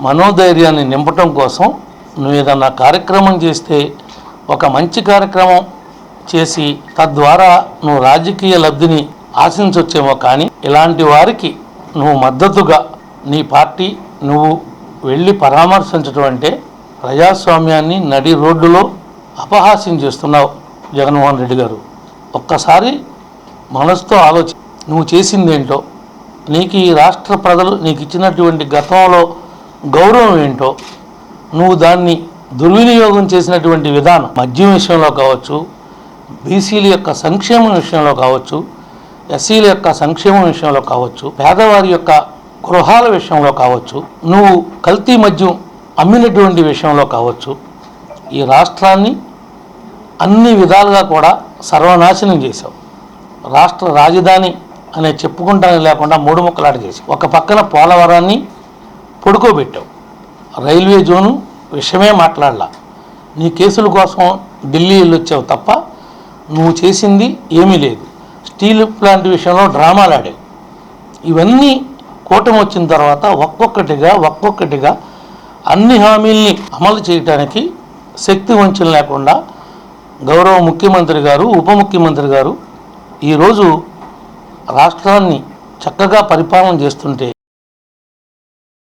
మనోధైర్యాన్ని నింపటం కోసం నువ్వు ఏదన్నా కార్యక్రమం చేస్తే ఒక మంచి కార్యక్రమం చేసి తద్వారా నువ్వు రాజకీయ లబ్ధిని ఆశించవచ్చేమో, కానీ ఇలాంటి వారికి నువ్వు మద్దతుగా నీ పార్టీ నువ్వు వెళ్ళి పరామర్శించడం అంటే ప్రజాస్వామ్యాన్ని నడి రోడ్డులో అపహాస్యం చేస్తున్నావు జగన్మోహన్ రెడ్డి గారు. ఒక్కసారి మనసుతో ఆలోచి నువ్వు చేసిందేంటో, నీకు ఈ రాష్ట్ర ప్రజలు నీకు ఇచ్చినటువంటి గతంలో గౌరవం ఏంటో, నువ్వు దాన్ని దుర్వినియోగం చేసినటువంటి విధానం మద్యం విషయంలో కావచ్చు, బీసీల యొక్క సంక్షేమం విషయంలో కావచ్చు, ఎస్సీల యొక్క సంక్షేమం విషయంలో కావచ్చు, పేదవారి యొక్క గృహాల విషయంలో కావచ్చు, నువ్వు కల్తీ మద్యం అమ్మినటువంటి విషయంలో కావచ్చు, ఈ రాష్ట్రాన్ని అన్ని విధాలుగా కూడా సర్వనాశనం చేశావు. రాష్ట్ర రాజధాని అనే చెప్పుకుంటానే లేకుండా మూడు ముక్కలాట చేసి ఒక పక్కన పోలవరాన్ని పడుకోబెట్టావు. రైల్వే జోను విషయమే మాట్లాడలా. నీ కేసుల కోసం ఢిల్లీ వెళ్ళొచ్చావు తప్ప నువ్వు చేసింది ఏమీ లేదు. స్టీల్ ప్లాంట్ విషయంలో డ్రామాలు ఆడావు. ఇవన్నీ కూటమి వచ్చిన తర్వాత ఒక్కొక్కటిగా అన్ని హామీల్ని అమలు చేయడానికి శక్తి వంచన లేకుండా గౌరవ ముఖ్యమంత్రి గారు, ఉప ముఖ్యమంత్రి గారు ఈరోజు రాష్ట్రాన్ని చక్కగా పరిపాలన చేస్తుంటే